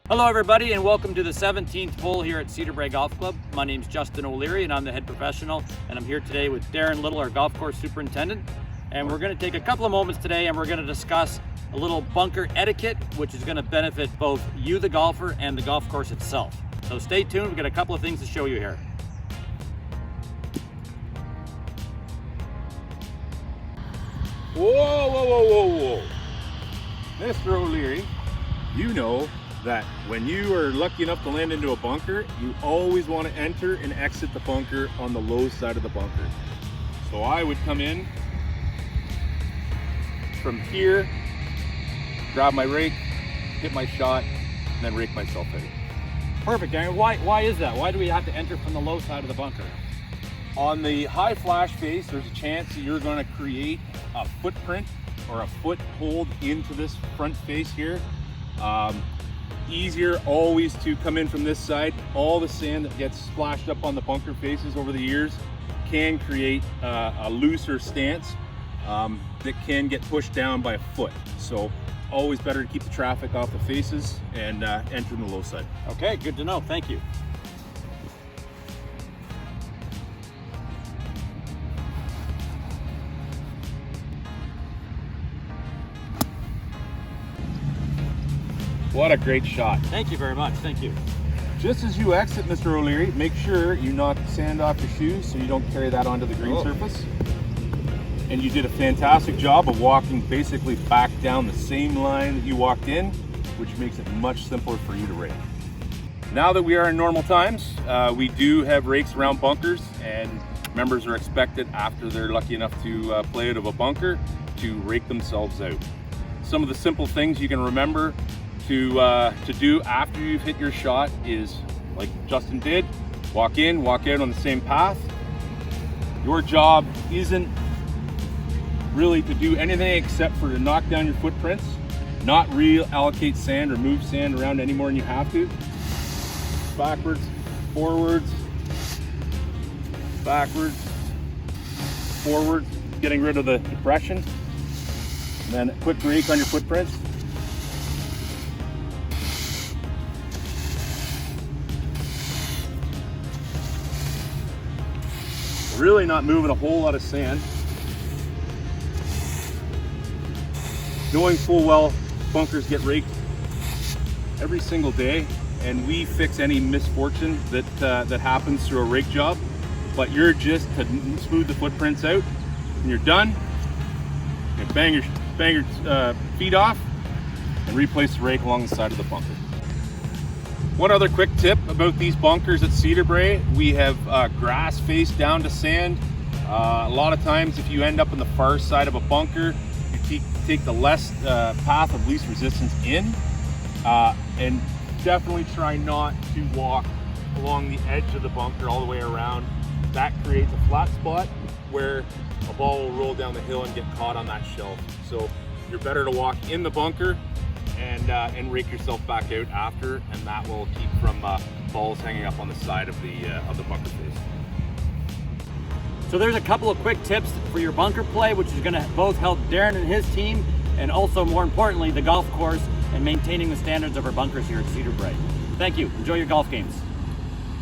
Hello everybody and welcome to the 17th hole here at Cedar Brae Golf Club. My name's Justin O'Leary and I'm the head professional, and I'm here today with Darren Little, our golf course superintendent. And we're going to take a couple of moments today and we're going to discuss a little bunker etiquette, which is going to benefit both you, the golfer, and the golf course itself. So stay tuned, we've got a couple of things to show you here. Whoa. Mr. O'Leary, you know that when you are lucky enough to land into a bunker, you always want to enter and exit the bunker on the low side of the bunker. So I would come in from here, grab my rake, hit my shot, and then rake myself out. Perfect, Darren. Why is that? Why do we have to enter from the low side of the bunker? On the high flash face, there's a chance that you're going to create a footprint or a foothold into this front face here. Easier always to come in from this side. All the sand that gets splashed up on the bunker faces over the years can create a looser stance that can get pushed down by a foot. So always better to keep the traffic off the faces and enter in the low side. Okay, good to know. Thank you. What a great shot. Thank you very much. Thank you. Just as you exit, Mr. O'Leary, make sure you knock sand off your shoes so you don't carry that onto the green surface. And you did a fantastic job of walking basically back down the same line that you walked in, which makes it much simpler for you to rake. Now that we are in normal times, we do have rakes around bunkers, and members are expected, after they're lucky enough to play out of a bunker, to rake themselves out. Some of the simple things you can remember to do after you've hit your shot is, like Justin did, walk in, walk out on the same path. Your job isn't really to do anything except for to knock down your footprints, not reallocate sand or move sand around any more than you have to. Backwards, forwards, backwards, forwards, getting rid of the depression. And then a quick rake on your footprints. Really not moving a whole lot of sand. Knowing full well bunkers get raked every single day, and we fix any misfortune that happens through a rake job. But you're just to smooth the footprints out. When you're done, you bang your feet off and replace the rake along the side of the bunker. One other quick tip about these bunkers at Cedar Brae: we have grass face down to sand. A lot of times if you end up on the far side of a bunker, you take the path of least resistance in, and definitely try not to walk along the edge of the bunker all the way around. That creates a flat spot where a ball will roll down the hill and get caught on that shelf. So you're better to walk in the bunker and rake yourself back out after, and that will keep from balls hanging up on the side of the bunker face. So there's a couple of quick tips for your bunker play, which is going to both help Darren and his team, and also more importantly the golf course, and maintaining the standards of our bunkers here at Cedar Brae. Thank you. Enjoy your golf games.